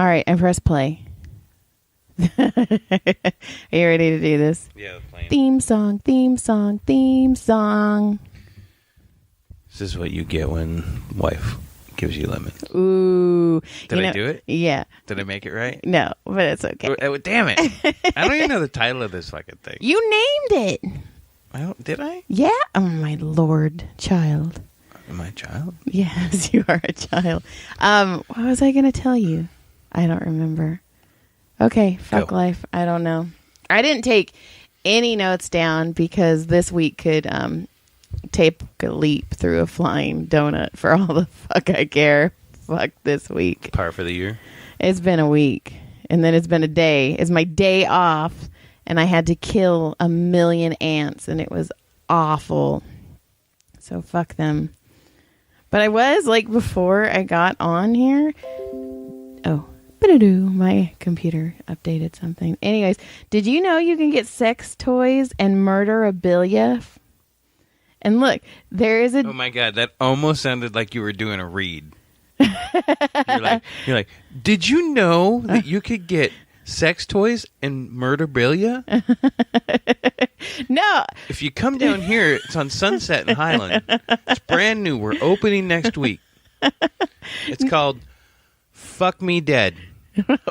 All right, I press play. Are you ready to do this? Yeah, playing. Theme song, theme song, theme song. This is what you get when wife gives you lemons. Ooh. Did I do it? Yeah. Did I make it right? No, but it's okay. Oh, damn it. I don't even know the title of this fucking thing. You named it. Did I? Yeah. Oh, my Lord, child. Am I a child? Yes, you are a child. What was I going to tell you? I don't remember. Okay, fuck Go. life. I don't know. I didn't take any notes down because this week could take a leap through a flying donut for all the fuck I care. Fuck this week. Par for the year? It's been a week. And then it's been a day. It's my day off. And I had to kill 1 million ants. And it was awful. So fuck them. But I was, like, before I got on here. Oh. My computer updated something. Anyways, did you know you can get sex toys and murderabilia? And look, there is a... Oh my God, that almost sounded like you were doing a read. You're like, did you know that you could get sex toys and murderabilia? No. If you come down here, it's on Sunset and Highland. It's brand new. We're opening next week. It's called Fuck Me Dead.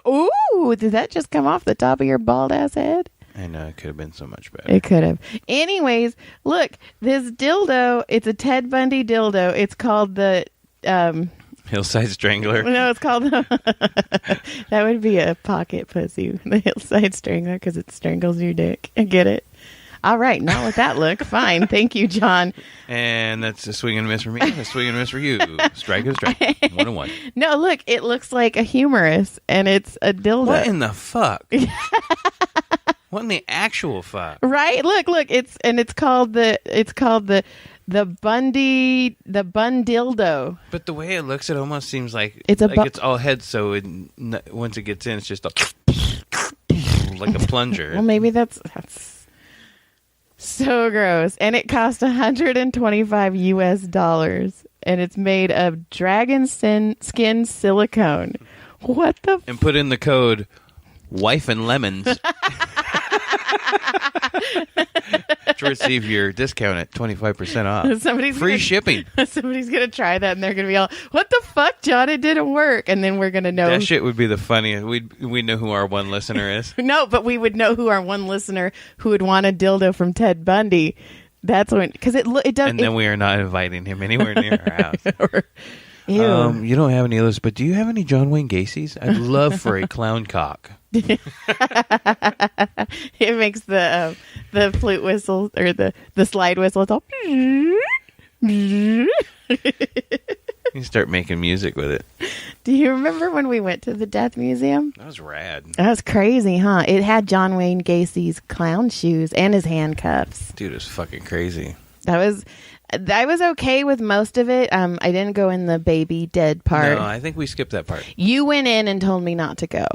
Ooh, did that just come off the top of your bald ass head? I know, it could have been so much better. It could have. Anyways, look, this dildo, it's a Ted Bundy dildo. It's called the... Hillside Strangler. No, it's called... that would be a pocket pussy. The Hillside Strangler, because it strangles your dick. I get it. All right, not with that look. Fine. Thank you, John. And that's a swing and a miss for me. A swing and a miss for you. Strike is strike. 1-1. No, look, it looks like a humerus, and it's a dildo. What in the fuck? What in the actual fuck? Right? Look, it's called the Bundy, the Bun dildo. But the way it looks, it almost seems like it's it's all head. So once it gets in, it's just like a plunger. Well, maybe that's so gross. And it cost $125 and it's made of dragon skin silicone. What the? And put in the code "wife and lemons" to receive your discount at 25% off. Free shipping. Somebody's gonna try that and they're gonna be all, "What the fuck, John? It didn't work." And then we're gonna know that shit would be the funniest. We know who our one listener is. No, but we would know who our one listener who would want a dildo from Ted Bundy. That's when, because it does. And then we are not inviting him anywhere near our house. Ew. You don't have any of those, but do you have any John Wayne Gacy's? I'd love for a clown cock. It makes the flute whistle or the slide whistle. It's all. You start making music with it. Do you remember when we went to the Death Museum? That was rad. That was crazy, huh? It had John Wayne Gacy's clown shoes and his handcuffs. Dude, it was fucking crazy. I was okay with most of it. I didn't go in the baby dead part. No, I think we skipped that part. You went in and told me not to go.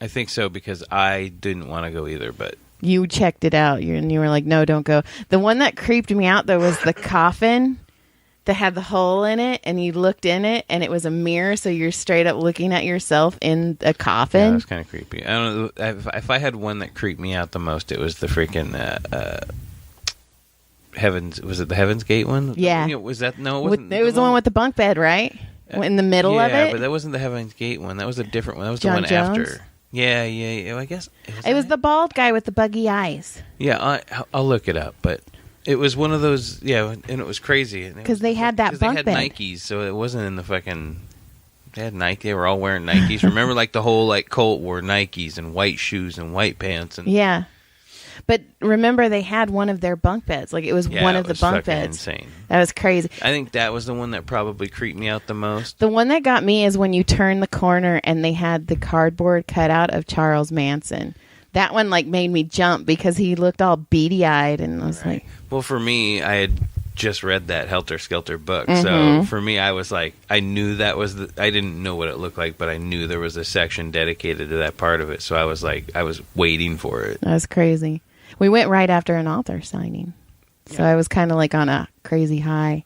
I think so because I didn't want to go either, but... You checked it out and you were like, no, don't go. The one that creeped me out, though, was the coffin that had the hole in it, and you looked in it, and it was a mirror, so you're straight up looking at yourself in a coffin. Yeah, that was kind of creepy. I don't know. If I had one that creeped me out the most, it was the freaking... Heavens, was it the Heaven's Gate one? Yeah. Was that? No, it wasn't. It was the one with the bunk bed, right? In the middle of it? Yeah, but that wasn't the Heaven's Gate one. That was a different one. That was John the one Jones? after. Yeah. I guess. It was the bald guy with the buggy eyes. Yeah, I'll look it up, but it was one of those, yeah, and it was crazy. Because they had that bunk bed. They had Nikes, so it wasn't in the fucking... They had Nike. They were all wearing Nikes. Remember, like, the whole, like, cult wore Nikes and white shoes and white pants. And yeah. But remember, they had one of their bunk beds. Like, it was one of the bunk beds. Insane. That was crazy. I think that was the one that probably creeped me out the most. The one that got me is when you turn the corner and they had the cardboard cutout of Charles Manson. That one, like, made me jump because he looked all beady-eyed, and I was like... Well, for me, I had just read that Helter Skelter book. Mm-hmm. So for me, I was like, I knew that was I didn't know what it looked like, but I knew there was a section dedicated to that part of it. So I was like, I was waiting for it. That was crazy. We went right after an author signing. So I was kind of like on a crazy high.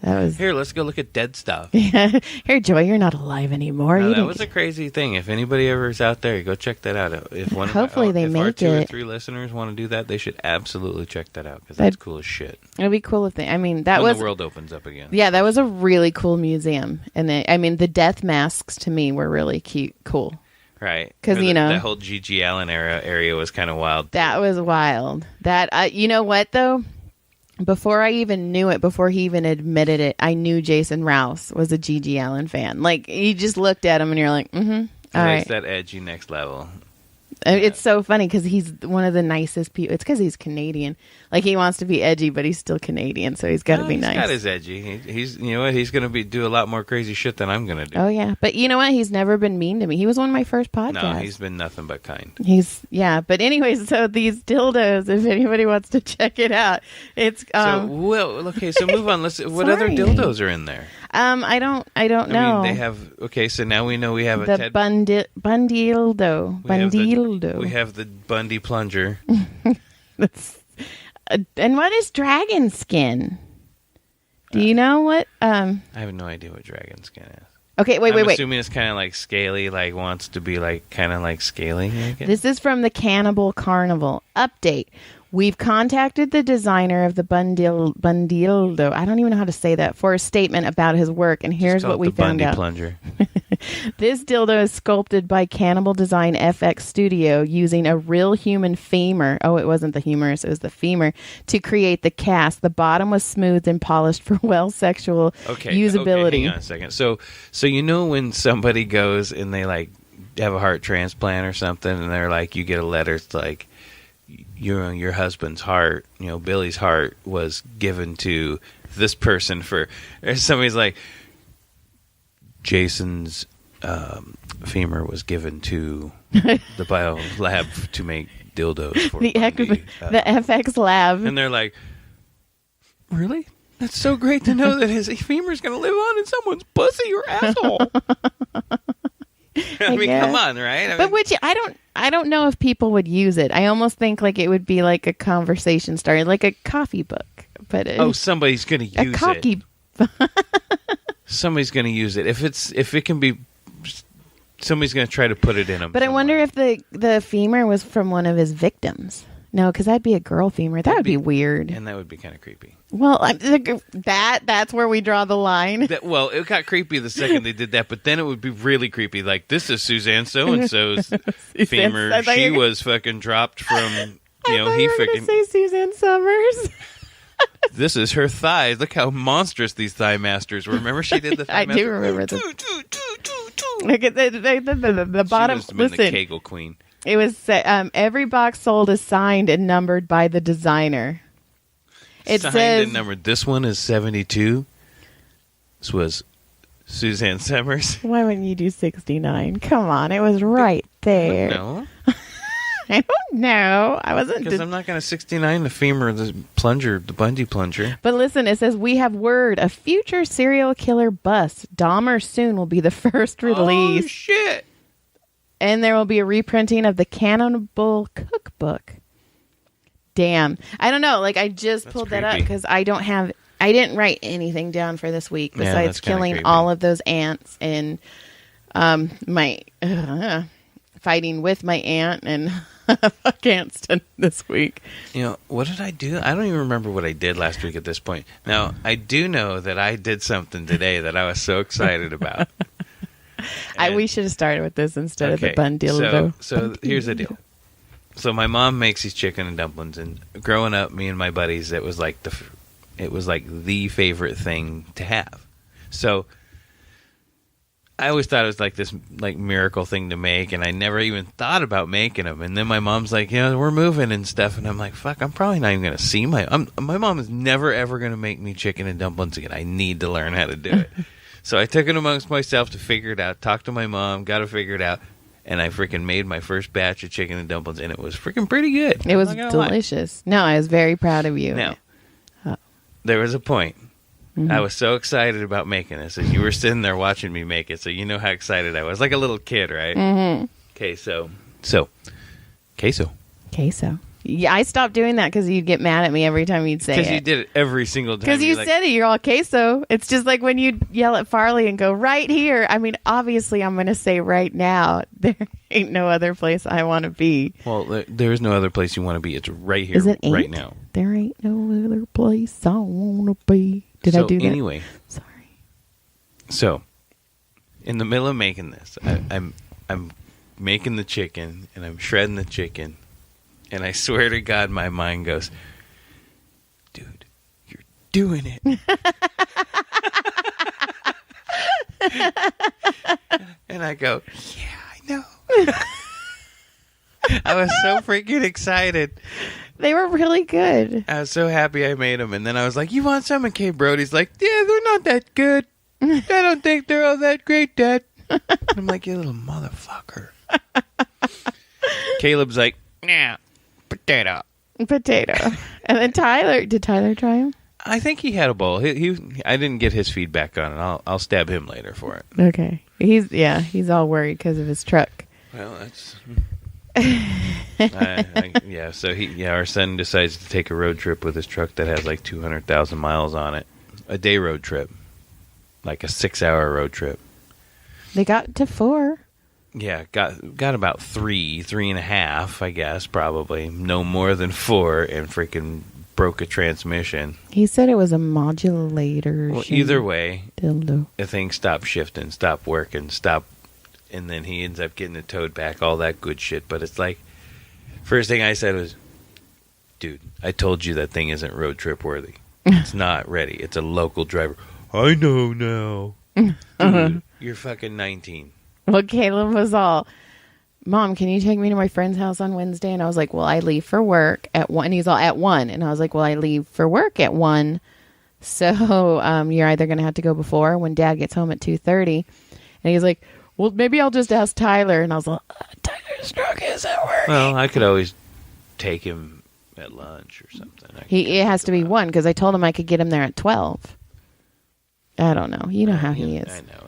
That was Here, let's go look at dead stuff. yeah. Here, Joy, you're not alive anymore. No, You that didn't- was a crazy thing. If anybody ever is out there, go check that out. If one Hopefully they if make our 2 or it. 3 listeners want to do that, they should absolutely check that out because that's cool as shit. It'd be cool if they. I mean, that when was the world opens up again. Yeah, that was a really cool museum, and the death masks to me were really cool. Right. 'Cause, you know- that whole G.G. Allen area was kind of wild. That was wild. You know what though? Before I even knew it, before he even admitted it, I knew Jason Rouse was a G.G. Allen fan. Like, you just looked at him and you're like, all right. It's that edgy next level. It's so funny because he's one of the nicest people. It's because he's Canadian. Like, he wants to be edgy, but he's still Canadian, so he's got to be nice. He's got his edgy. He's you know what? He's going to do a lot more crazy shit than I'm going to do. Oh, yeah. But you know what? He's never been mean to me. He was one of my first podcasts. No, he's been nothing but kind. But anyways, so these dildos, if anybody wants to check it out, it's so move on. What other dildos are in there? I don't know. I mean, they have. Okay, so now we know we have the Bundildo. We have the Bundy plunger. And what is dragon skin? Do you know what? I have no idea what dragon skin is. Okay, wait. I'm assuming it's kind of like scaly, like wants to be like kind of like scaly. This is from the Cannibal Carnival update. We've contacted the designer of the Bundildo. I don't even know how to say that, for a statement about his work, and here's what we found out. Plunger. This dildo is sculpted by Cannibal Design FX Studio using a real human femur. Oh, it wasn't the humerus, it was the femur, to create the cast. The bottom was smoothed and polished for sexual usability. Okay, hang on a second. So you know when somebody goes and they like have a heart transplant or something, and they're like, you get a letter, it's like, your husband's heart, Billy's heart was given to this person for. Or somebody's like, Jason's femur was given to the bio lab to make dildos for the FX lab, and they're like, really? That's so great to know that his femur is going to live on in someone's pussy or asshole. I mean, come on, right? I don't know if people would use it. I almost think like it would be like a conversation starter, like a coffee book. But somebody's going to use it. Somebody's going to use it. If it can be, somebody's going to try to put it in them. But somewhere. I wonder if the femur was from one of his victims. No, because that'd be a girl femur. That would be weird, and that would be kind of creepy. Well, that's where we draw the line. It got creepy the second they did that, but then it would be really creepy. Like, this is Suzanne so-and-so's femur. She was fucking dropped from, he fucking say Suzanne Summers. This is her thighs. Look how monstrous these thigh masters were. Remember she did the thigh master? I do remember this. Look at the bottom. She must have been the Kegel queen. It was every box sold is signed and numbered by the designer. It signed says and numbered. This one is 72. This was Suzanne Summers. Why wouldn't you do 69? Come on, it was right there. No. I don't know. I wasn't. Because I'm not going to 69 the femur, the plunger, the Bundy plunger. But listen, it says, we have word, a future serial killer bust. Dahmer soon will be the first release. Oh, shit. And there will be a reprinting of the Cannibal cookbook. Damn. I don't know. Like, I just pulled that up because I didn't write anything down for this week besides killing all of those ants and my fighting with my aunt and fuck ants this week. What did I do? I don't even remember what I did last week at this point. Now, I do know that I did something today that I was so excited about. We should have started with this instead of the Bundildo. So here's the deal. So my mom makes these chicken and dumplings, and growing up, me and my buddies, it was like the favorite thing to have. So I always thought it was like this like miracle thing to make, and I never even thought about making them. And then my mom's like, we're moving and stuff, and I'm like, fuck, I'm probably not even gonna see my mom is never ever gonna make me chicken and dumplings again. I need to learn how to do it. So I took it amongst myself to figure it out. Talked to my mom, got to figure it out. And I freaking made my first batch of chicken and dumplings, and it was freaking pretty good. It was delicious. No, I was very proud of you. Now, there was a point. Mm-hmm. I was so excited about making this, and you were sitting there watching me make it, so you know how excited I was. Like a little kid, right? Mm-hmm. Okay, so queso. Queso. Yeah, I stopped doing that because you'd get mad at me every time you'd say it. Because you did it every single time. Because you said it, you're all queso. It's just like when you yell at Farley and go, right here. I mean, obviously, I'm going to say right now, there ain't no other place I want to be. Well, there is no other place you want to be. It's right here, right now. There ain't no other place I want to be. Did I do that? Anyway. Sorry. So, in the middle of making this, I'm making the chicken, and I'm shredding the chicken. And I swear to God, my mind goes, dude, you're doing it. And I go, yeah, I know. I was so freaking excited. They were really good. I was so happy I made them. And then I was like, you want some? And Kay Brody's like, yeah, they're not that good. I don't think they're all that great, Dad. And I'm like, you little motherfucker. Caleb's like, nah. Potato. And then Tyler, did Tyler try them? I think he had a bowl. I didn't get his feedback on it. I'll stab him later for it. Okay. He's all worried because of his truck. Well, that's So our son decides to take a road trip with his truck that has like 200,000 miles on it. A day road trip. Like a 6-hour road trip. They got to 4. Yeah, got about 3.5, I guess, probably. No more than 4, and freaking broke a transmission. He said it was a modulator. Well, either way, dildo. The thing stopped shifting, stopped working, and then he ends up getting it towed back, all that good shit. But it's like, first thing I said was, dude, I told you that thing isn't road trip worthy. It's not ready. It's a local driver. I know now. Dude, you're fucking 19. Well, Caleb was all, Mom, can you take me to my friend's house on Wednesday? And I was like, well, I leave for work at 1. And he's all, at 1. And I was like, well, I leave for work at 1. So you're either going to have to go before when Dad gets home at 2:30. And he's like, well, maybe I'll just ask Tyler. And I was like, Tyler's truck isn't working. Well, I could always take him at lunch or something. It has to be 1 because I told him I could get him there at 12. I don't know. You know how he is. I know.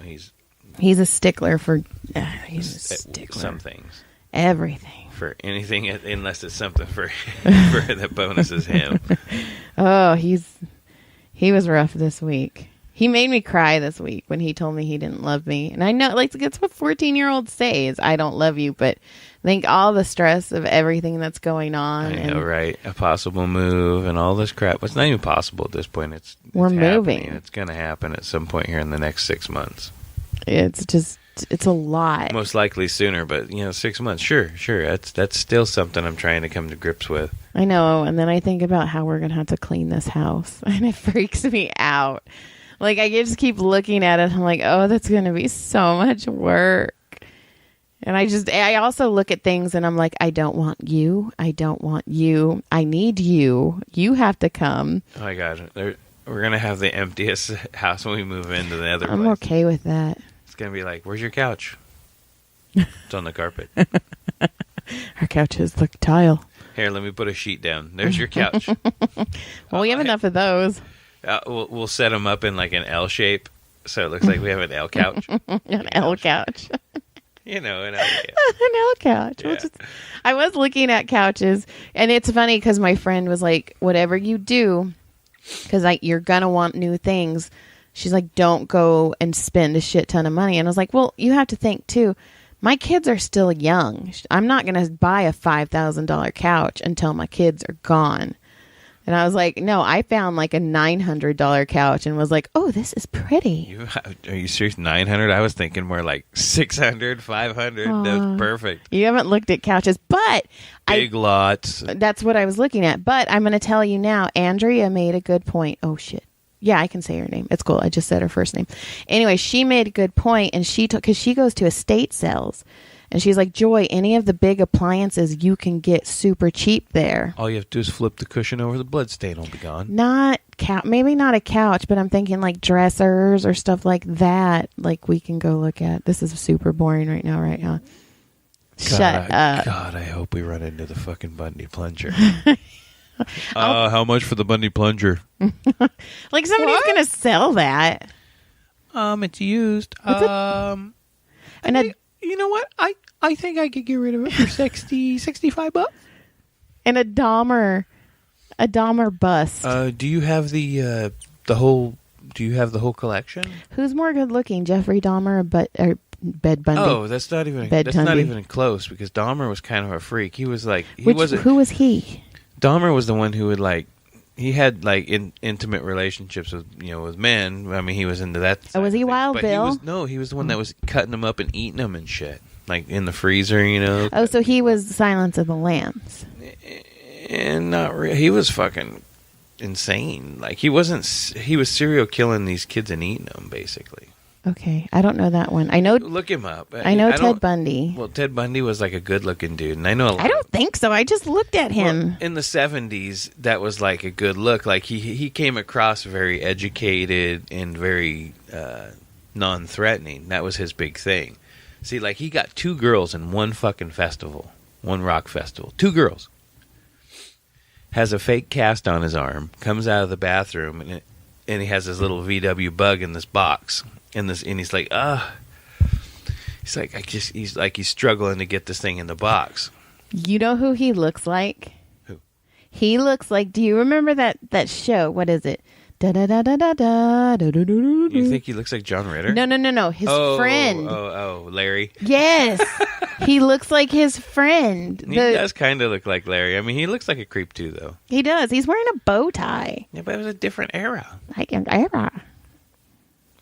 He's a stickler for... he's a stickler. Some things. Everything. For anything, unless it's something for that bonuses him. Oh, he was rough this week. He made me cry this week when he told me he didn't love me. And I know, like, that's what 14-year-olds say is, I don't love you. But I think all the stress of everything that's going on. I know, right? A possible move and all this crap. It's not even possible at this point. We're moving. Happening. It's going to happen at some point here in the next 6 months. It's a lot. Most likely sooner, but 6 months. Sure. That's still something I'm trying to come to grips with. I know, and then I think about how we're gonna have to clean this house, and it freaks me out. Like I just keep looking at it. I'm like, oh, that's gonna be so much work. And I also look at things, and I'm like, I don't want you. I don't want you. I need you. You have to come. Oh my God, we're gonna have the emptiest house when we move into the other place. I'm okay with that. It's going to be like, where's your couch? It's on the carpet. Our couch is the tile. Here, let me put a sheet down. There's your couch. Well, we have enough of those. We'll set them up in like an L shape, so it looks like we have an L couch. An L couch. An L couch. An L couch. Yeah. I was looking at couches, and it's funny because my friend was like, whatever you do, because you're going to want new things. She's like, don't go and spend a shit ton of money. And I was like, well, you have to think, too. My kids are still young. I'm not going to buy a $5,000 couch until my kids are gone. And I was like, no, I found like a $900 couch and was like, oh, this is pretty. Are you serious? $900? I was thinking more like $600, $500. That's perfect. You haven't looked at couches, but... Big lots. That's what I was looking at. But I'm going to tell you now, Andrea made a good point. Oh, shit. Yeah, I can say her name. It's cool. I just said her first name. Anyway, she made a good point, and because she goes to estate sales, and she's like, Joy, any of the big appliances you can get super cheap there. All you have to do is flip the cushion over, the blood stain will be gone. Maybe not a couch, but I'm thinking like dressers or stuff like that. Like we can go look at. This is super boring right now, right? Huh? Shut up. God, I hope we run into the fucking Bundy plunger. How much for the Bundy plunger? Like somebody's going to sell that. It's used. You know what? I think I could get rid of it for $65. And a Dahmer bust. Do you have the whole collection? Who's more good looking, Jeffrey Dahmer or Bed Bundy? Oh, that's not even close, because Dahmer was kind of a freak. He was like who was he? Dahmer was the one who would he had intimate relationships with men. I mean, he was into that. Oh, was he Wild Bill? He was the one that was cutting them up and eating them and shit, like in the freezer, Oh, so he was Silence of the Lambs. And not really. He was fucking insane. Like he was serial killing these kids and eating them, basically. Okay, I don't know that one. I know. Look him up. I know Ted Bundy. Well, Ted Bundy was like a good-looking dude, and I know. I don't think so. I just looked at him. Well, in the 70s, that was like a good look. Like he came across very educated and very non-threatening. That was his big thing. See, like he got 2 girls in one fucking festival, one rock festival. 2 girls. Has a fake cast on his arm. Comes out of the bathroom and he has this little VW bug in this box. And he's like, he's struggling to get this thing in the box. You know who he looks like? Who? He looks like, do you remember that show? What is it? Da da da da da da da da da. You think he looks like John Ritter? No. His friend. Oh, Larry. Yes. He looks like his friend. He does kind of look like Larry. I mean, he looks like a creep too, though. He does. He's wearing a bow tie. Yeah, but it was a different era. Like an era.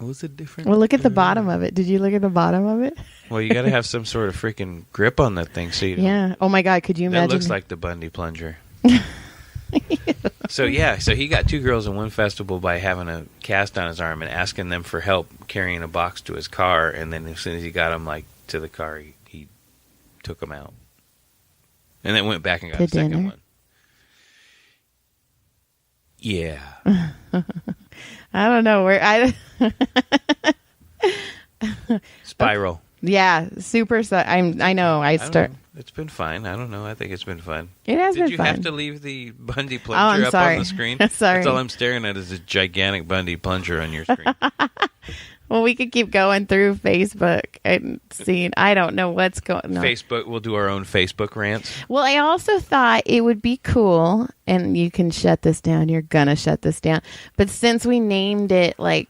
It was a different. Well, look at the bottom of it. Did you look at the bottom of it? Well, you got to have some sort of freaking grip on that thing, so you don't. Yeah. Oh my God, could you imagine? That looks like the Bundy plunger. So he got 2 girls in one festival by having a cast on his arm and asking them for help carrying a box to his car, and then as soon as he got them to the car, he took them out, and then went back and got a second one. Yeah. I don't know where Spiral. Yeah, super. I know. It's been fine. I don't know. I think it's been fun. It has been fun. Did you have to leave the Bundy plunger up on the screen? Sorry. That's all I'm staring at is a gigantic Bundy plunger on your screen. Well, we could keep going through Facebook and seeing. I don't know what's going on. Facebook. We'll do our own Facebook rants. Well, I also thought it would be cool, and you can shut this down. You're going to shut this down. But since we named it, like,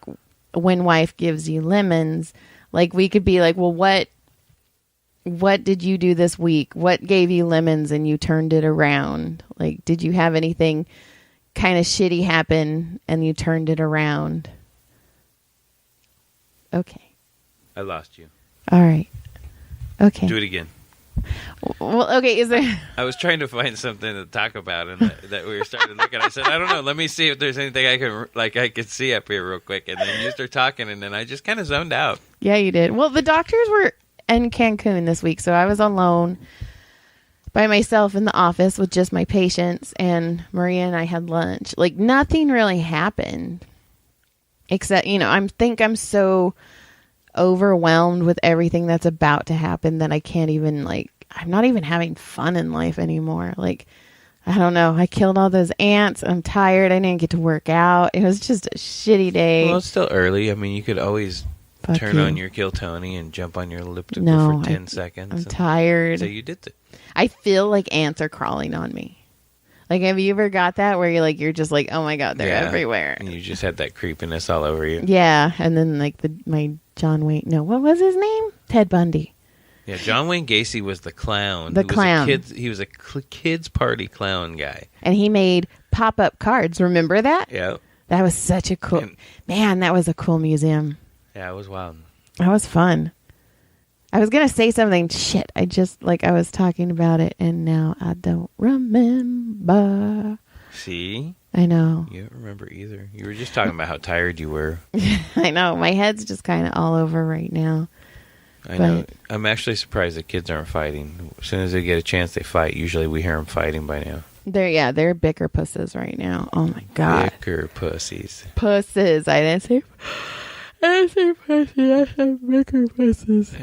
When Wife Gives You Lemons, like, we could be like, well, what did you do this week? What gave you lemons and you turned it around? Like, did you have anything kind of shitty happen and you turned it around? Okay. I lost you. All right. Okay. Do it again. Well, okay. Is there? I was trying to find something to talk about, and that we were starting to look at. I said, I don't know. Let me see if there's anything I could see up here real quick. And then you start talking, and then I just kind of zoned out. Yeah, you did. Well, the doctors were in Cancun this week, so I was alone by myself in the office with just my patients, and Maria and I had lunch. Like, nothing really happened. Except, I'm so overwhelmed with everything that's about to happen that I can't even, I'm not even having fun in life anymore. Like, I don't know. I killed all those ants. I'm tired. I didn't get to work out. It was just a shitty day. Well, it's still early. I mean, you could always turn on your Kill Tony and jump on your elliptical for 10 seconds. I'm tired. So you did it. I feel like ants are crawling on me. Like, have you ever got that where you're just like, oh my God, they're everywhere. And you just had that creepiness all over you. Yeah. And then my John Wayne, what was his name? Ted Bundy. Yeah, John Wayne Gacy was the clown. He was a kids party clown guy. And he made pop-up cards. Remember that? Yeah. That was such a cool... Man, that was a cool museum. Yeah, it was wild. That was fun. I was going to say something. Shit, I was talking about it, and now I don't remember. See? I know. You don't remember either. You were just talking about how tired you were. I know. My head's just kind of all over right now. I know. I'm actually surprised that kids aren't fighting. As soon as they get a chance, they fight. Usually we hear them fighting by now. They're bicker pusses right now. Oh, my God. Bicker pussies. Pusses. I didn't say pussy. I said bicker pusses.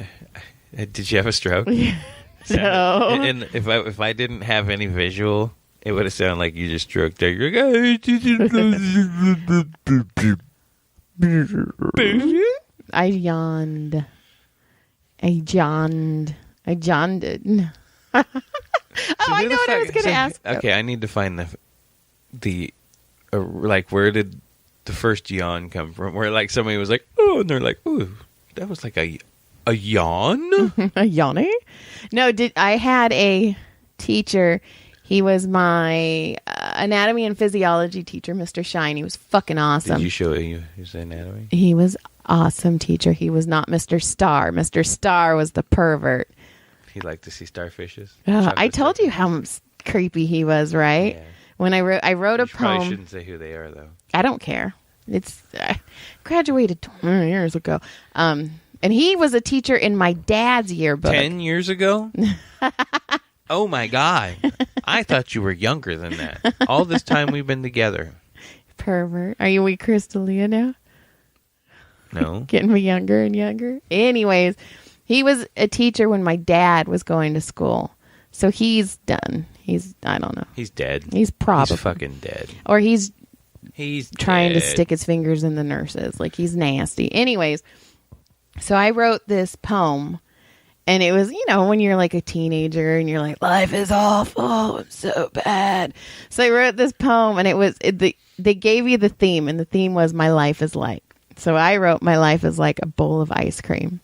Did you have a stroke? No. And if I didn't have any visual, it would have sounded like you just stroked there. You're like, I yawned. I yawned it. I know what I was going to ask. Okay, I need to find the like, where did the first yawn come from? Where like somebody was like, oh, and they're like, oh, that was like a yawn? A yawny? No, I had a teacher. He was my anatomy and physiology teacher, Mr. Shine. He was fucking awesome. Did you show his anatomy? He was awesome teacher. He was not Mr. Starr. Mr. Starr was the pervert. He liked to see starfishes. I told you how creepy he was, right? Yeah. When I wrote a poem. Probably shouldn't say who they are, though. I don't care. It's graduated 20 years ago. And he was a teacher in my dad's yearbook. 10 years ago? Oh, my God. I thought you were younger than that. All this time we've been together. Pervert. Are you with Crystalia now? No. Getting me younger and younger. Anyways, he was a teacher when my dad was going to school. So he's done. I don't know. He's dead. He's probably. He's fucking dead. Or he's trying dead. to stick his fingers in the nurses. Like, he's nasty. Anyways, so I wrote this poem. And it was, when you're like a teenager and you're like, life is awful, it's so bad. So I wrote this poem, and they gave you the theme, and the theme was my life is like. So I wrote my life is like a bowl of ice cream.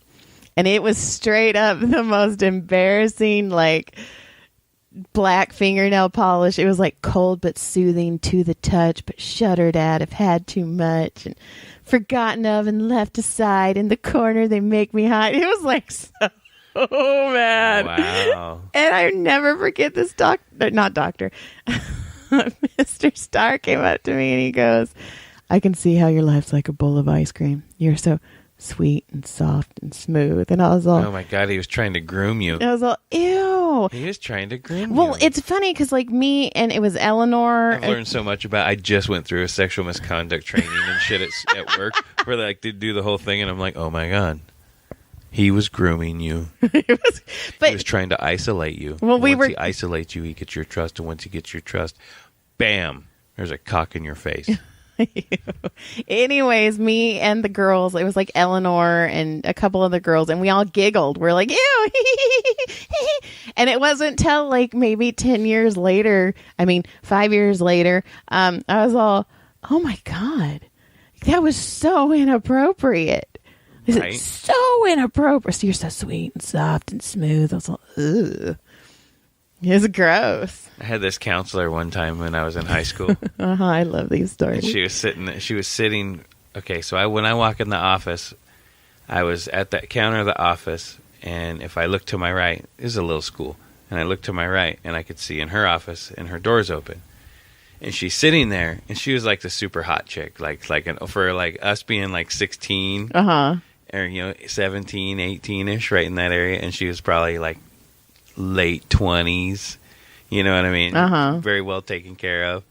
And it was straight up the most embarrassing, like, black fingernail polish. It was like cold but soothing to the touch, but shuddered at if had too much, and forgotten of and left aside. In the corner they make me hide. It was like so. Oh, man. Wow. And I never forget this not doctor. Mr. Starr came up to me and he goes, I can see how your life's like a bowl of ice cream. You're so sweet and soft and smooth. And I was all... Oh, my God. He was trying to groom you. I was all, ew. He was trying to groom you. Well, it's funny because, like, me and it was Eleanor... I've learned so much about... I just went through a sexual misconduct training and shit at work where they like, do the whole thing, and I'm like, oh, my God. He was grooming you. He was trying to isolate you. Well, once he isolates you, he gets your trust. And once he gets your trust, bam, there's a cock in your face. Anyways, me and the girls, it was like Eleanor and a couple other girls, and we all giggled. We're like, ew. And it wasn't till like maybe 10 years later, 5 years later, I was all, oh my God, that was so inappropriate. Right? It's so inappropriate. So you're so sweet and soft and smooth. I was like, ugh. It's gross. I had this counselor one time when I was in high school. I love these stories. And she was sitting. Okay, so when I walk in the office, I was at that counter of the office, and if I look to my right, this is a little school, and I look to my right, and I could see in her office, and her door's open. And she's sitting there, and she was like the super hot chick, for us being like 16. Or 17, 18-ish, right in that area, and she was probably like late 20s. You know what I mean? Very well taken care of.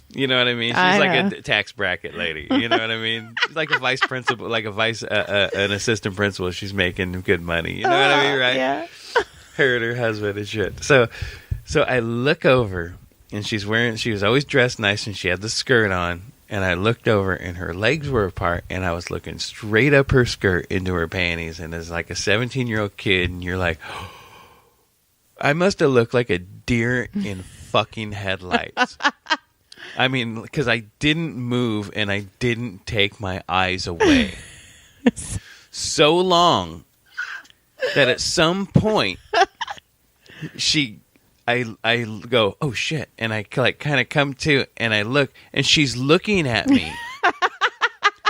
You know what I mean? She's like a tax bracket lady. You know what I mean? Like a vice principal, like an assistant principal. She's making good money. You know what I mean, right? Yeah. Her and her husband and shit. So I look over, and she was always dressed nice, and she had the skirt on. And I looked over, and her legs were apart, and I was looking straight up her skirt into her panties. And as like a 17-year-old kid, and you're like, oh, I must have looked like a deer in fucking headlights. Because I didn't move, and I didn't take my eyes away. So long that at some point, I go, oh shit, and I kind of come to, and I look, and she's looking at me.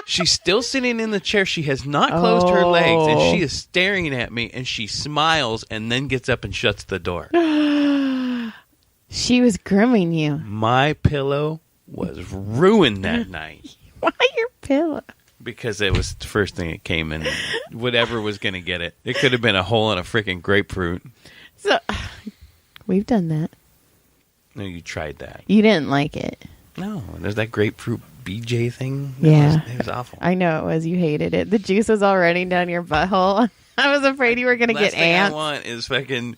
She's still sitting in the chair. She has not closed her legs, and she is staring at me, and she smiles, and then gets up and shuts the door. She was grooming you. My pillow was ruined that night. Why your pillow? Because it was the first thing that came in. Whatever was going to get it. It could have been a hole in a freaking grapefruit. So... We've done that. No, you tried that. You didn't like it. No, there's that grapefruit BJ thing. Yeah. It was awful. I know it was. You hated it. The juice was all running down your butthole. I was afraid you were going to get ants. Last thing I want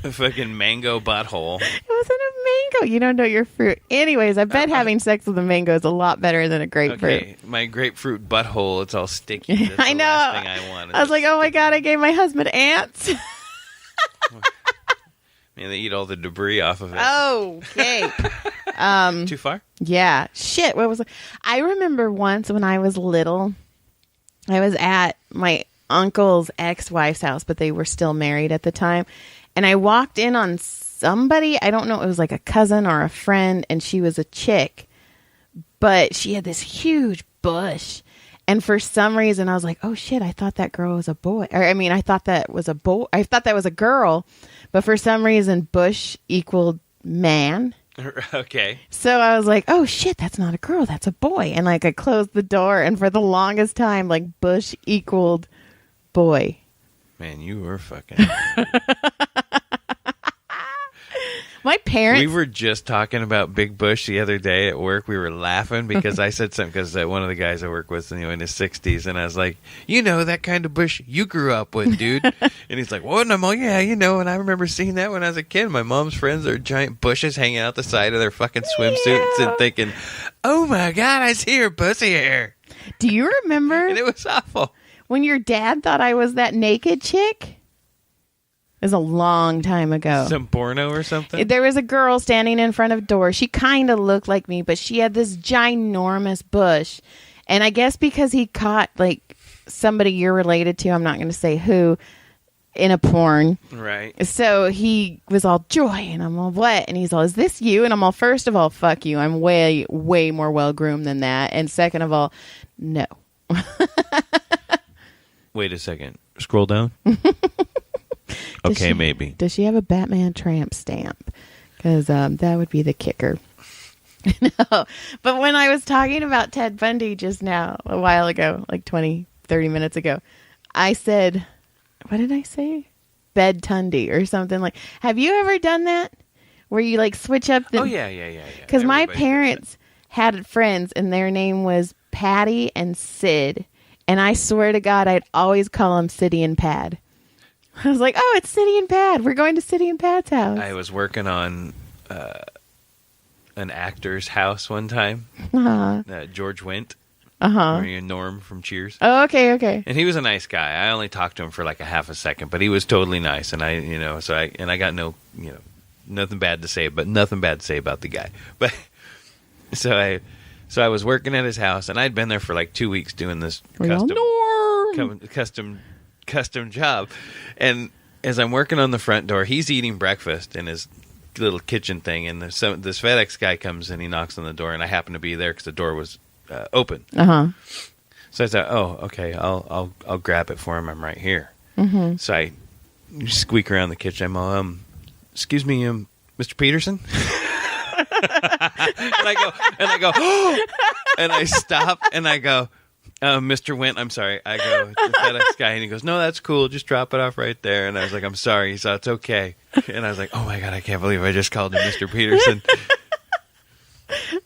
is fucking mango butthole. It wasn't a mango. You don't know your fruit. Anyways, I bet having sex with a mango is a lot better than a grapefruit. Okay, my grapefruit butthole, it's all sticky. That's I know. The last thing I want. I was like, oh my God, I gave my husband ants. And they eat all the debris off of it. Oh, okay. Too far? Yeah. Shit. What was it? I remember once when I was little, I was at my uncle's ex-wife's house, but they were still married at the time. And I walked in on somebody. I don't know. It was like a cousin or a friend. And she was a chick. But she had this huge bush. And for some reason, I was like, oh, shit, I thought that girl was a boy. Or, I mean, I thought that was a boy. I thought that was a girl. But for some reason, bush equaled man. Okay. So I was like, oh, shit, that's not a girl. That's a boy. And, like, I closed the door. And for the longest time, like, bush equaled boy. Man, you were fucking... My parents... We were just talking about Big Bush the other day at work. We were laughing because I said something because one of the guys I work with, in his 60s, and I was like, that kind of bush you grew up with, dude. And he's like, what? And I'm like, yeah, and I remember seeing that when I was a kid. My mom's friends are giant bushes hanging out the side of their fucking swimsuits and thinking, oh my God, I see her pussy hair. Do you remember? And it was awful. When your dad thought I was that naked chick? It was a long time ago. Some porno or something? There was a girl standing in front of a door. She kind of looked like me, but she had this ginormous bush. And I guess because he caught, like, somebody you're related to, I'm not going to say who, in a porn. Right. So he was all joy, and I'm all, what? And he's all, is this you? And I'm all, first of all, fuck you. I'm way, way more well-groomed than that. And second of all, no. Wait a second. Scroll down. Okay, maybe. Does she have a Batman tramp stamp? Because that would be the kicker. No. But when I was talking about Ted Bundy just now, a while ago, like 20, 30 minutes ago, I said, what did I say? Bed Tundy or something like. Have you ever done that? Where you like switch up the... Oh, yeah. Because my parents had friends and their name was Patty and Sid. And I swear to God, I'd always call them City and Pad. I was like, oh, it's City and Pad. We're going to City and Pad's house. I was working on an actor's house one time. George Wendt. Norm from Cheers. Oh, okay. And he was a nice guy. I only talked to him for like a half a second, but he was totally nice. And I got nothing bad to say, but nothing bad to say about the guy. But so I was working at his house, and I'd been there for like 2 weeks doing this custom job. And as I'm working on the front door, he's eating breakfast in his little kitchen thing, and this FedEx guy comes and he knocks on the door, and I happen to be there because the door was open. So I said, oh, okay, I'll grab it for him. I'm right here. So I squeak around the kitchen. I'm excuse me, Mr. Peterson. and I go oh! And I stop and I go, Mr. Wendt, I'm sorry. I go, the FedEx guy, and he goes, no, that's cool. Just drop it off right there. And I was like, I'm sorry. He said, it's okay. And I was like, oh my God, I can't believe I just called him Mr. Peterson.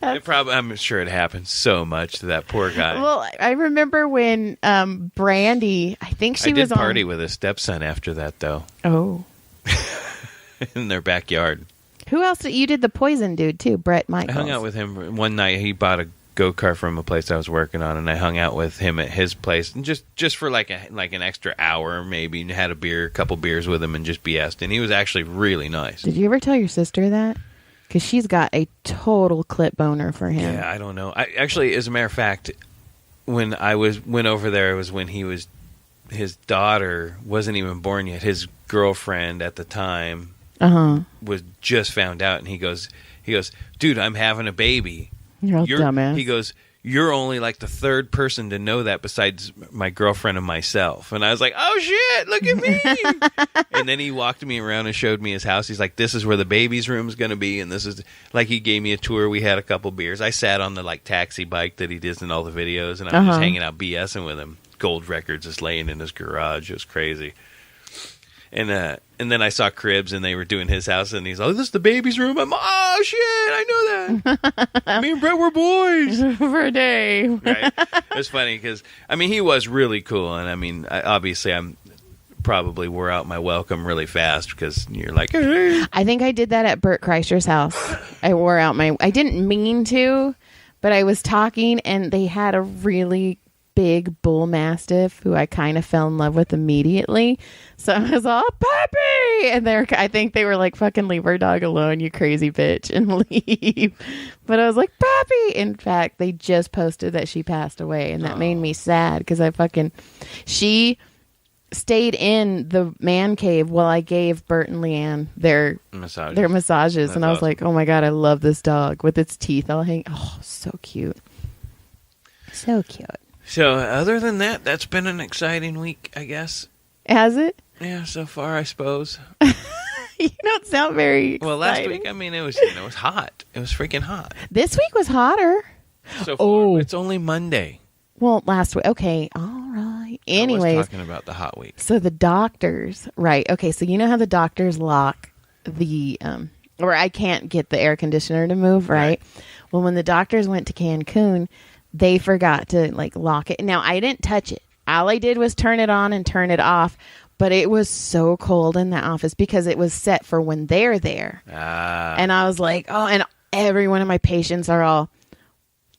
I'm sure it happens so much to that poor guy. Well, I remember when Brandy, I think she was on... I did party with his stepson after that, though. Oh. In their backyard. Who else? You did the Poison dude, too, Brett Michaels. I hung out with him one night. He bought a go-kart from a place I was working on, and I hung out with him at his place, and just for like an extra hour, maybe, and had a couple beers with him, and just BS'd. And he was actually really nice. Did you ever tell your sister that? Because she's got a total clip boner for him. Yeah, I don't know. I actually, as a matter of fact, when I went over there, it was when his daughter wasn't even born yet. His girlfriend at the time was just found out, and he goes, dude, I'm having a baby. You're a dumbass. He goes, you're only like the third person to know that besides my girlfriend and myself. And I was like, oh shit, look at me. And then he walked me around and showed me his house. He's like, this is where the baby's room is going to be. And this is like, he gave me a tour. We had a couple beers. I sat on the like taxi bike that he does in all the videos, and I was just hanging out BSing with him. Gold records just laying in his garage. It was crazy. And then I saw Cribs, and they were doing his house, and he's like, oh, this is the baby's room. I'm, oh, shit, I know that. Me and Brett were boys. For a day. Right. It was funny because, I mean, he was really cool, and I mean, obviously I'm probably wore out my welcome really fast because you're like, hey. I think I did that at Bert Kreischer's house. I didn't mean to, but I was talking, and they had a really big bull mastiff who I kind of fell in love with immediately. So I was all, puppy! And I think they were like, fucking leave our dog alone, you crazy bitch, and leave. But I was like, puppy! In fact, they just posted that she passed away, and that made me sad because she stayed in the man cave while I gave Bert and Leanne their massages. That's and I was awesome. Like, oh my God, I love this dog with its teeth all hanging. Oh, so cute. So cute. So other than that, that's been an exciting week, I guess. Has it? Yeah, so far, I suppose. You don't sound very exciting. Well, last week, I mean, it was hot. It was freaking hot. This week was hotter. So far, it's only Monday. Well, last week. Okay, all right. Anyways. I was talking about the hot week. So the doctors, right. Okay, so you know how the doctors lock the, or I can't get the air conditioner to move, right? Well, when the doctors went to Cancun, they forgot to, like, lock it. Now, I didn't touch it. All I did was turn it on and turn it off. But it was so cold in the office because it was set for when they're there. And I was like, oh, and every one of my patients are all,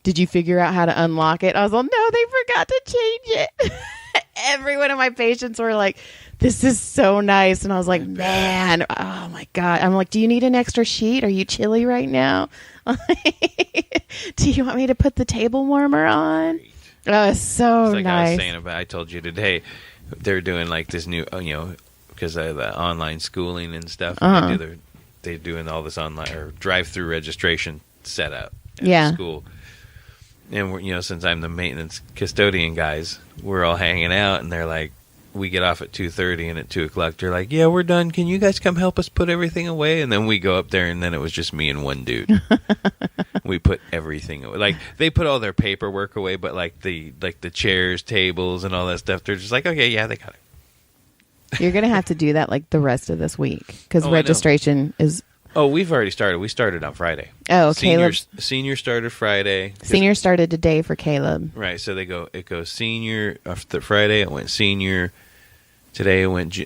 did you figure out how to unlock it? I was like, no, they forgot to change it. Every one of my patients were like, this is so nice. And I was like, man, oh my God. I'm like, do you need an extra sheet? Are you chilly right now? Do you want me to put the table warmer on? Oh, it's so like nice. I was saying I told you today, they're doing like this new, because of the online schooling and stuff. They're doing all this online or drive-through registration setup at school. And we're, since I'm the maintenance custodian guys, we're all hanging out, and they're like, we get off at 2:30, and at 2:00 they're like, yeah, we're done. Can you guys come help us put everything away? And then we go up there, and then it was just me and one dude. We put everything away. Like, they put all their paperwork away, but like the chairs, tables, and all that stuff, they're just like, okay, yeah, they got it. You're gonna have to do that like the rest of this week because registration is. Oh, we've already started. We started on Friday. Oh, Senior started Friday. Senior started today for Caleb. Right. So it goes senior after Friday. It went senior. Today it went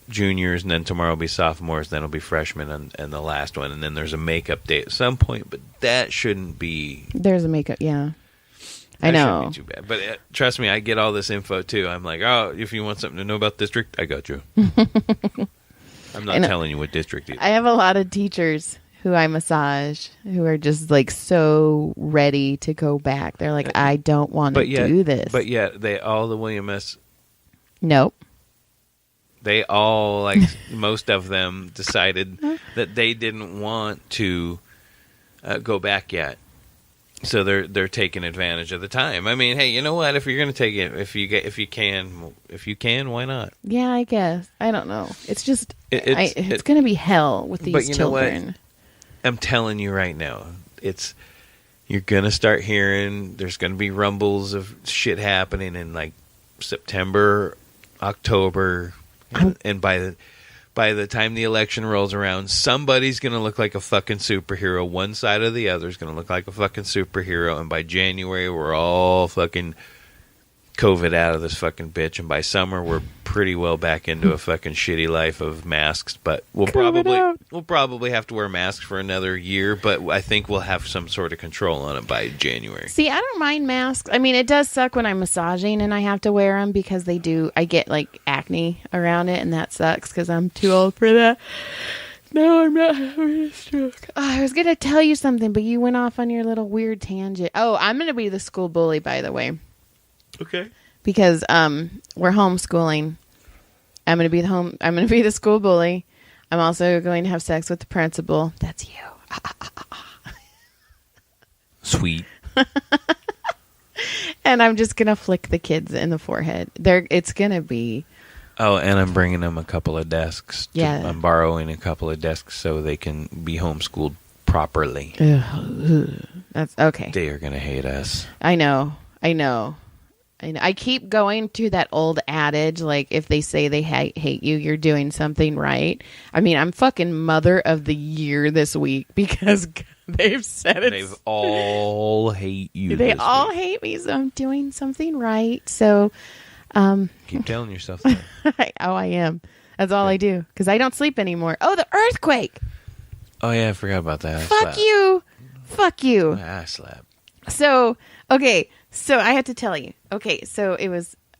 juniors, and then tomorrow will be sophomores. Then it'll be freshmen, and the last one, and then there's a makeup day at some point. But that shouldn't be. There's a makeup. Yeah. I know. Shouldn't be too bad. But trust me, I get all this info too. I'm like, oh, if you want something to know about district, I got you. I'm not telling you what district it is. I have a lot of teachers who I massage who are just like so ready to go back. They're like, I don't want to do this. But yet, the William S. Nope. They all, like, most of them decided that they didn't want to go back yet. So they're taking advantage of the time. I mean, hey, you know what? If you're going to take it, if you can, why not? Yeah, I guess. I don't know. It's just it's going to be hell with these children. Know what? I'm telling you right now, you're going to start hearing. There's going to be rumbles of shit happening in like September, October, and by the time the election rolls around, somebody's going to look like a fucking superhero. One side or the other is going to look like a fucking superhero. And by January, we're all fucking COVID out of this fucking bitch. And by summer, we're pretty well back into a fucking shitty life of masks. But we'll probably have to wear masks for another year. But I think we'll have some sort of control on it by January. See, I don't mind masks. I mean, it does suck when I'm massaging and I have to wear them because I get like acne around it, and that sucks because I'm too old for that. No, I'm not having a stroke. Oh, I was going to tell you something, but you went off on your little weird tangent. Oh, I'm going to be the school bully, by the way. Okay. Because we're homeschooling. I'm going to be the school bully. I'm also going to have sex with the principal. That's you. Sweet. And I'm just going to flick the kids in the forehead. It's going to be. Oh, and I'm bringing them a couple of desks. Yeah. I'm borrowing a couple of desks so they can be homeschooled properly. That's okay. They are going to hate us. I know. I keep going to that old adage, like, if they say they hate you, you're doing something right. I mean, I'm fucking mother of the year this week because they've said it. They've all hate you. They all hate me, so I'm doing something right. So, keep telling yourself that. I am. That's all I do because I don't sleep anymore. Oh, the earthquake. Oh, yeah, I forgot about that. Fuck you. I slept. So, okay. So I have to tell you. Okay, so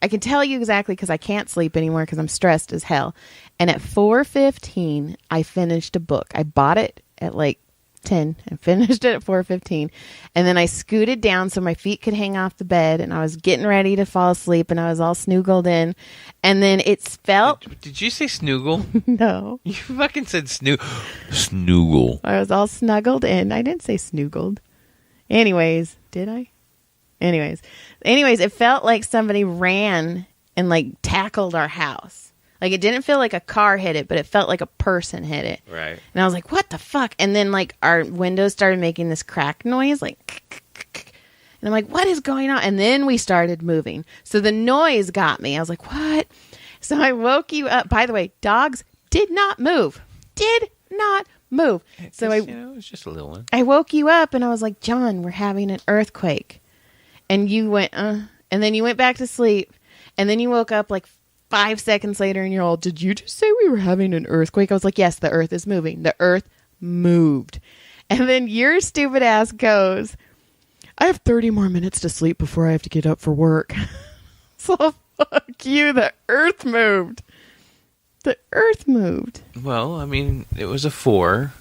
I can tell you exactly because I can't sleep anymore because I'm stressed as hell. And at 4:15, I finished a book. I bought it at like 10 and finished it at 4:15. And then I scooted down so my feet could hang off the bed, and I was getting ready to fall asleep, and I was all snoogled in. And then it felt... Did you say snoogle? No. You fucking said snoogle. I was all snuggled in. I didn't say snoogled. Anyways, did I? Anyways, it felt like somebody ran and like tackled our house. Like it didn't feel like a car hit it, but it felt like a person hit it. Right. And I was like, what the fuck? And then like our windows started making this crack noise, like, and I'm like, what is going on? And then we started moving. So the noise got me. I was like, what? So I woke you up. By the way, dogs did not move. Did not move. So it was just a little one. I woke you up and I was like, John, we're having an earthquake. And you went, and then you went back to sleep. And then you woke up like 5 seconds later and you're all, did you just say we were having an earthquake? I was like, yes, the earth is moving. The earth moved. And then your stupid ass goes, I have 30 more minutes to sleep before I have to get up for work. So fuck you. The earth moved. The earth moved. Well, I mean, it was a 4.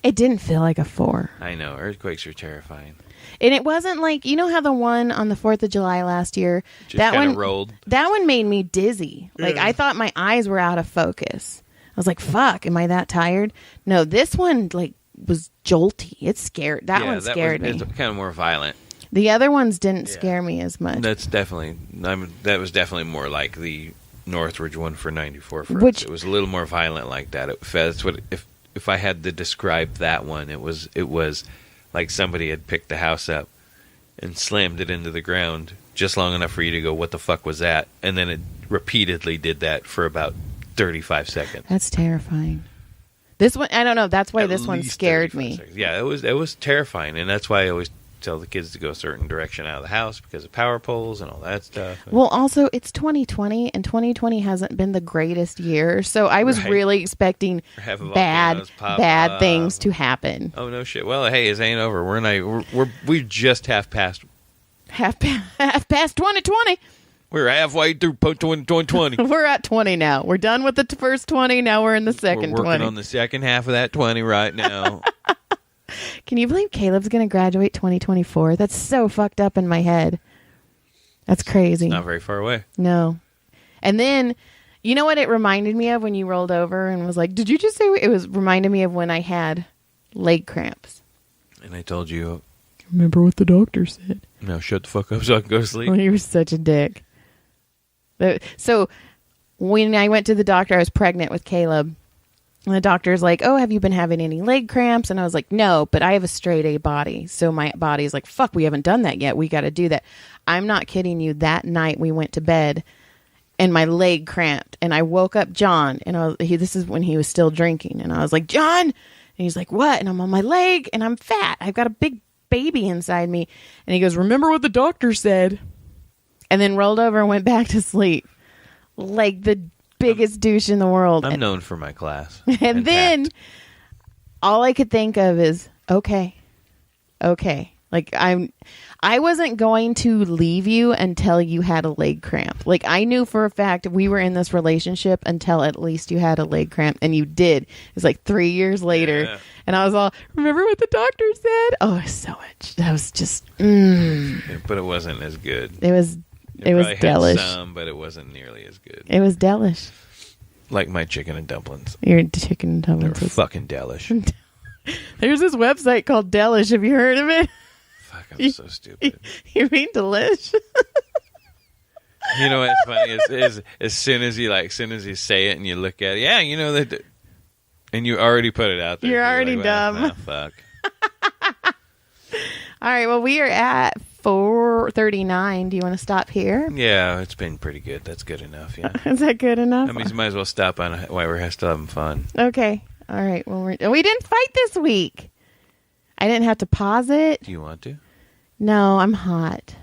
It didn't feel like a 4. I know. Earthquakes are terrifying. And it wasn't like, you know how the one on the 4th of July last year, Just that one rolled. That one made me dizzy. Like I thought my eyes were out of focus. I was like, fuck, am I that tired? No, this one like was jolty. It scared. That one scared me. It's kind of more violent. The other ones didn't scare me as much. That's definitely, that was definitely more like the Northridge one for 94 for us. It was a little more violent like that. That's what, if I had to describe that one, it was like somebody had picked the house up and slammed it into the ground just long enough for you to go, what the fuck was that? And then it repeatedly did that for about 35 seconds. That's terrifying. This one, I don't know. That's why this one scared me. Seconds. Yeah, it was terrifying. And that's why I always tell the kids to go a certain direction out of the house because of power poles and all that stuff. Well, also, it's 2020, and 2020 hasn't been the greatest year. So I was really expecting bad things to happen. Oh, no shit. Well, hey, it ain't over. We're just half past 2020. We're halfway through 2020. We're at 20 now. We're done with the first 20. Now we're in the second 20. We're working on the second half of that 20 right now. Can you believe Caleb's going to graduate 2024? That's so fucked up in my head. That's crazy. It's not very far away. No. And then, you know what it reminded me of when you rolled over and was like, did you just say... It was reminded me of when I had leg cramps. And I told you... Remember what the doctor said. No, shut the fuck up so I can go to sleep. Oh, you were such a dick. So, when I went to the doctor, I was pregnant with Caleb. And the doctor's like, oh, have you been having any leg cramps? And I was like, no, but I have a straight A body. So my body's like, fuck, we haven't done that yet. We got to do that. I'm not kidding you. That night we went to bed and my leg cramped. And I woke up John. And this is when he was still drinking. And I was like, John. And he's like, what? And I'm on my leg and I'm fat. I've got a big baby inside me. And he goes, remember what the doctor said? And then rolled over and went back to sleep. Like the biggest douche in the world. I'm known for my class. And then all I could think of is, okay. Like I wasn't going to leave you until you had a leg cramp. Like I knew for a fact we were in this relationship until at least you had a leg cramp, and you did. It was like 3 years later. Yeah. And I was all, remember what the doctor said? Oh, so much. That was just, Yeah, but it wasn't as good. It was delish. Some, but it wasn't nearly as good. It was delish. Like my chicken and dumplings. Your chicken and dumplings. They're fucking delish. There's this website called Delish. Have you heard of it? Fuck, I'm so stupid. You mean delish? You know what's funny is as soon as you say it and you look at it, yeah, you know that, and you already put it out there. You're already like, dumb. Well, fuck. All right. Well, we are at 4:39. Do you want to stop here? Yeah, it's been pretty good. That's good enough. Yeah. Is that good enough? I mean, you might as well stop on while we're still having fun. Okay. All right. Well, we didn't fight this week. I didn't have to pause it. Do you want to? No, I'm hot.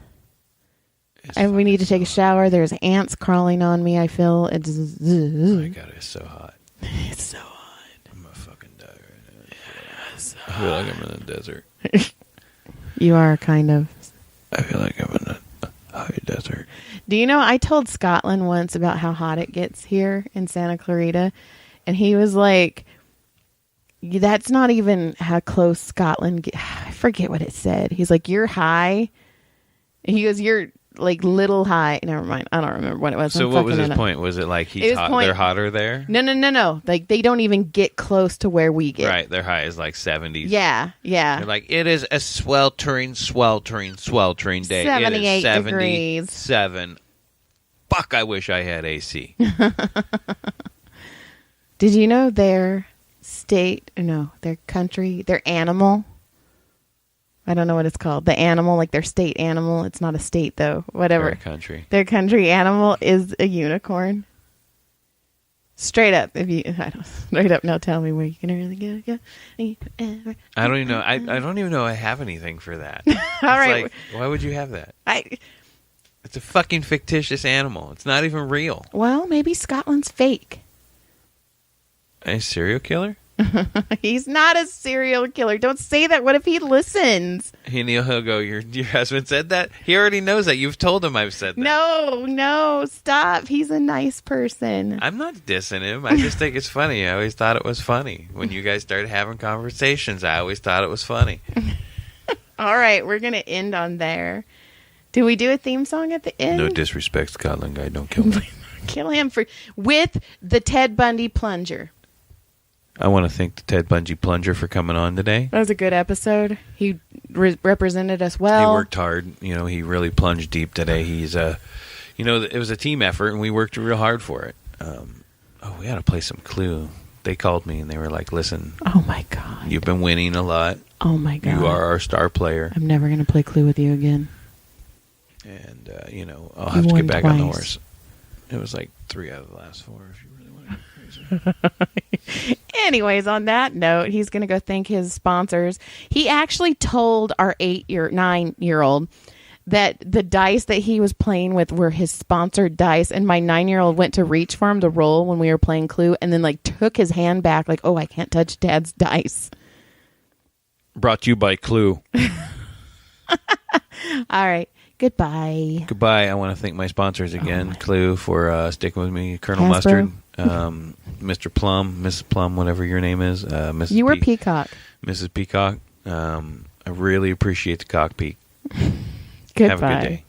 And we need to take a shower. There's ants crawling on me. I feel it's. Oh my God, it's so hot. It's so hot. I'm gonna fucking die right now. I feel like I'm in the desert. You are kind of. I feel like I'm in a high desert. Do you know, I told Scotland once about how hot it gets here in Santa Clarita, and he was like, that's not even how close Scotland I forget what it said. He's like, you're high. He goes, you're like little high. Never mind. I don't remember what it was. So what was his point? Was it like they're hotter there? No. Like they don't even get close to where we get. Right. Their high is like 70s. Yeah. They're like, it is a sweltering day. 78 degrees. 77. Fuck, I wish I had AC. Did you know their country, their animal? I don't know what it's called. The animal, like their state animal. It's not a state though. Whatever. Their country animal is a unicorn. Straight up, now tell me where you can really go. I don't even know. I don't even know I have anything for that. All right. Like, why would you have that? It's a fucking fictitious animal. It's not even real. Well, maybe Scotland's fake. A serial killer? He's not a serial killer. Don't say that. What if he listens? He'll go, your husband said that? He already knows that. You've told him I've said that. No, stop. He's a nice person. I'm not dissing him. I just think it's funny. I always thought it was funny. When you guys started having conversations, I always thought it was funny. All right, we're going to end on there. Do we do a theme song at the end? No disrespect, Scotland guy. Don't kill me. Kill him with the Ted Bundy plunger. I want to thank the Ted Bundy plunger for coming on today. That was a good episode. He represented us well. He worked hard. He really plunged deep today. He's it was a team effort, and we worked real hard for it. We got to play some Clue. They called me, and they were like, listen. Oh, my God. You've been winning a lot. Oh, my God. You are our star player. I'm never going to play Clue with you again. And, I'll have to get back on the horse. It was like 3 out of the last 4, if you really want to go crazy. Anyways, on that note, he's going to go thank his sponsors. He actually told our 9-year-old that the dice that he was playing with were his sponsored dice, and my 9-year-old went to reach for him to roll when we were playing Clue, and then took his hand back like, oh, I can't touch Dad's dice. Brought to you by Clue. All right. Goodbye. I want to thank my sponsors again. Clue for sticking with me. Colonel Hasbro. Mustard. Mr. Plum, Mrs. Plum, whatever your name is. Mrs. You were Peacock. Mrs. Peacock. I really appreciate the cock peak. Goodbye. Have a good day.